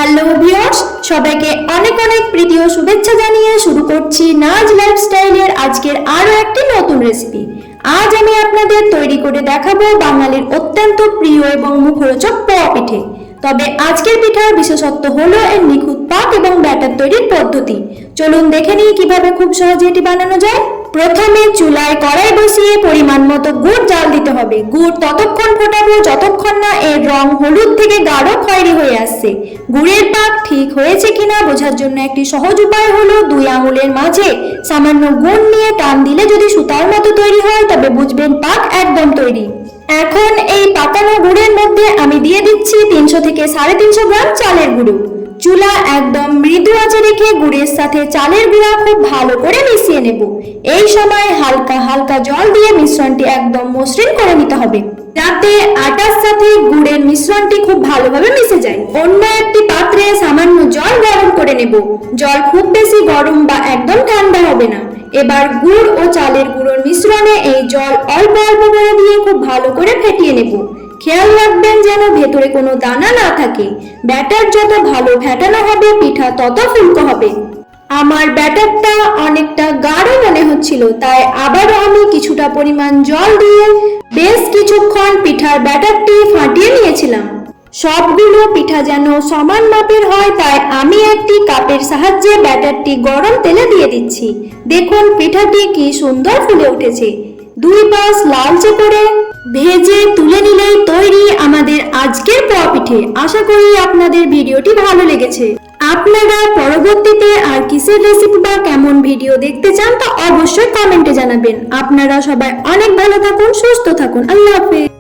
Hello viewers, সবাইকে অনেক অনেক প্রীতি ও শুভেচ্ছা জানিয়ে শুরু করছি নাজ লাইফস্টাইলের আজকের আরো একটি নতুন রেসিপি। আজ আমি আপনাদের তৈরি করে দেখাবো বাঙালির অত্যন্ত প্রিয় এবং মুখরোচক পোয়া পিঠে। তবে আজকের পিঠার বিশেষত্ব হলো এর নিখুঁত পাক এবং ব্যাটার তৈরির পদ্ধতি। চলুন দেখে নিই কিভাবে খুব সহজে এটি বানানো যায়। প্রথমে চুলায় কড়াই বসিয়ে পরিমাণ মতো গুড় জাল দিতে হবে। গুড় ততক্ষণ ফোটাবো যতক্ষণ না এর রং হলুদ থেকে গাঢ় খয়েরি হয়ে আসছে। গুড়ের পাক ঠিক হয়েছে কিনা বোঝার জন্য একটি সহজ উপায় হলো 2 আঙুলের মাঝে সামান্য গুড় নিয়ে টান দিলে যদি সুতার মতো তৈরি হয় তবে বুঝবেন পাক একদম তৈরি। এখন এই পাকানো গুড়ের মধ্যে আমি দিয়ে দিচ্ছি 300 থেকে 350 গ্রাম চালের গুঁড়ো। চুলা একদম মৃদু আঁচে রেখে গুড়ের সাথে চালের গুঁড়া খুব ভালো করে মিশিয়ে নেব। এই সময় হালকা হালকা জল দিয়ে মিশ্রণটি একদম মসৃণ করে নিতে হবে, যাতে আটার সাথে গুড়ের মিশ্রণটি খুব ভালোভাবে মিশে যায়। অন্য একটি পাত্রে সামান্য জল গরম করে নেব। জল খুব বেশি গরম বা একদম ঠান্ডা হবে না। এবার গুড় ও চালের গুঁড়োর মিশ্রণে এই জল অল্প অল্প করে দিয়ে খুব ভালো করে ফেটিয়ে নেব। খেয়াল রাখবেন যেন ভেতরে কোনো দানা না থাকে। ব্যাটার যত ভালো ফেটানো হবে পিঠা তত ফুলকো হবে। আমার ব্যাটারটা অনেকটা গাঢ় মনে হচ্ছিল, তাই আবারও আমি কিছুটা পরিমাণ জল দিয়ে বেশ কিছুক্ষণ পিঠার ব্যাটারটি ফাটিয়ে নিয়েছিলাম। সবগুলো পিঠা যেন সমান মাপের হয়, তাই আমি একটি কাপের সাহায্যে ব্যাটারটি গরম তেলে দিয়ে দিচ্ছি। দেখুন পিঠাটি কি সুন্দর ফুলে উঠেছে। 2 পাশ লালচে করে ভেজে তুলে নিলেই তৈরি আমাদের আজকের পোয়া পিঠে। আশা করি আপনাদের ভিডিওটি ভালো লেগেছে। আপনারা পরবর্তীতে আর কিসের রেসিপি বা কেমন ভিডিও দেখতে চান তা অবশ্যই কমেন্টে জানাবেন। আপনারা সবাই অনেক ভালো থাকুন, সুস্থ থাকুন। আল্লাহ হাফেজ।